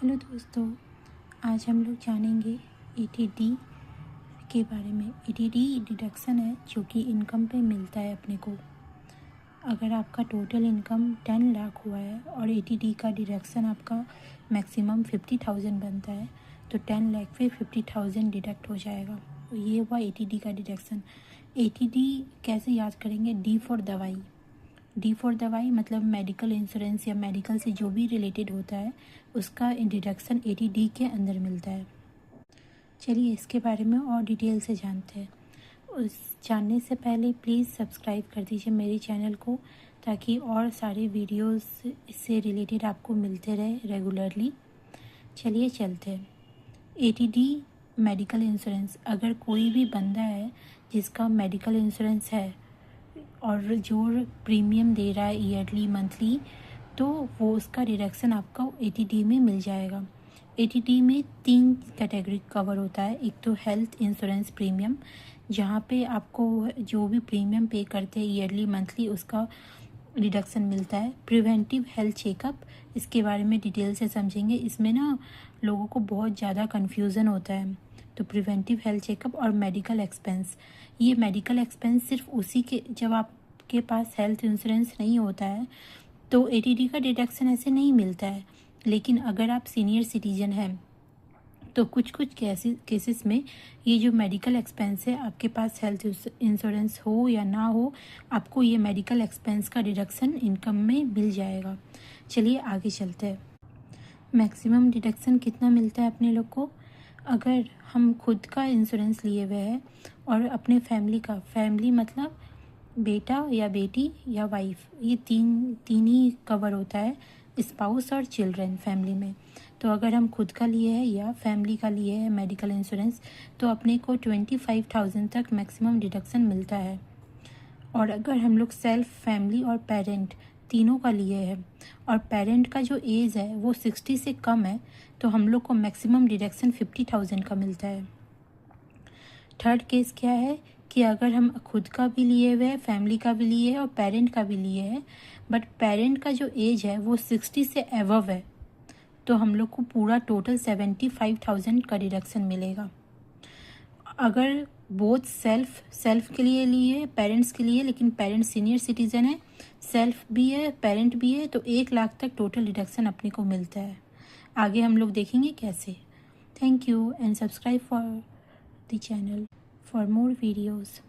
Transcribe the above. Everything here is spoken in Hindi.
हेलो दोस्तों, आज हम लोग जानेंगे एटीडी के बारे में। एटीडी डिडक्शन है जो कि इनकम पे मिलता है अपने को। अगर आपका टोटल इनकम 10 लाख हुआ है और एटीडी का डिडक्शन आपका मैक्सिमम 50,000 बनता है तो 10 लाख पे 50,000 डिडक्ट हो जाएगा। तो ये हुआ एटीडी का डिडक्शन। एटीडी कैसे याद करेंगे? डी फॉर दवाई। डी फॉर दवाई मतलब मेडिकल इंश्योरेंस या मेडिकल से जो भी रिलेटेड होता है उसका डिडक्शन एटीडी के अंदर मिलता है। चलिए इसके बारे में और डिटेल से जानते हैं। उस जानने से पहले प्लीज़ सब्सक्राइब कर दीजिए मेरे चैनल को, ताकि और सारे वीडियोस इससे रिलेटेड आपको मिलते रहे रेगुलरली। चलिए चलते हैं। एटीडी मेडिकल इंश्योरेंस, अगर कोई भी बंदा है जिसका मेडिकल इंश्योरेंस है और जो प्रीमियम दे रहा है ईयरली मंथली, तो वो उसका डिडक्शन आपको एटीडी में मिल जाएगा। एटीडी में 3 कैटेगरी कवर होता है। एक तो हेल्थ इंश्योरेंस प्रीमियम, जहाँ पे आपको जो भी प्रीमियम पे करते हैं ईयरली मंथली उसका डिडक्शन मिलता है। प्रिवेंटिव हेल्थ चेकअप, इसके बारे में डिटेल से समझेंगे। इसमें ना लोगों को बहुत ज़्यादा कन्फ्यूज़न होता है। तो प्रिवेंटिव हेल्थ चेकअप और मेडिकल एक्सपेंस, ये मेडिकल एक्सपेंस सिर्फ उसी के, जब आपके पास हेल्थ इंश्योरेंस नहीं होता है तो एटीडी का डिडक्शन ऐसे नहीं मिलता है। लेकिन अगर आप सीनियर सिटीजन हैं तो कुछ केसेस में ये जो मेडिकल एक्सपेंस है, आपके पास हेल्थ इंश्योरेंस हो या ना हो, आपको ये मेडिकल एक्सपेंस का डिडक्शन इनकम में मिल जाएगा। चलिए आगे चलते हैं। मैक्सिमम डिडक्शन कितना मिलता है अपने लोग को? अगर हम खुद का इंश्योरेंस लिए हुए हैं और अपने फैमिली मतलब बेटा या बेटी या वाइफ, ये तीन ही कवर होता है, स्पाउस और चिल्ड्रन फैमिली में। तो अगर हम खुद का लिए हैं या फैमिली का लिए हैं मेडिकल इंश्योरेंस, तो अपने को 25,000 तक मैक्सिमम डिडक्शन मिलता है। और अगर हम लोग सेल्फ, फैमिली और पेरेंट तीनों का लिए हैं और पेरेंट का जो एज है वो 60 से कम है, तो हम लोग को मैक्सिमम डिडक्शन 50,000 का मिलता है। थर्ड केस क्या है कि अगर हम खुद का भी लिए हुए हैं, फैमिली का भी लिए हैं और पेरेंट का भी लिए हैं, बट पेरेंट का जो एज है वो 60 से एबव है, तो हम लोग को पूरा टोटल 75,000 का डिडक्शन मिलेगा। अगर बोथ सेल्फ के लिए पेरेंट्स के लिए, लेकिन पेरेंट्स सीनियर सिटीजन है, सेल्फ भी है पेरेंट भी है, तो 1 लाख तक टोटल डिडक्शन अपने को मिलता है। आगे हम लोग देखेंगे कैसे। Thank you and subscribe for the channel for more videos.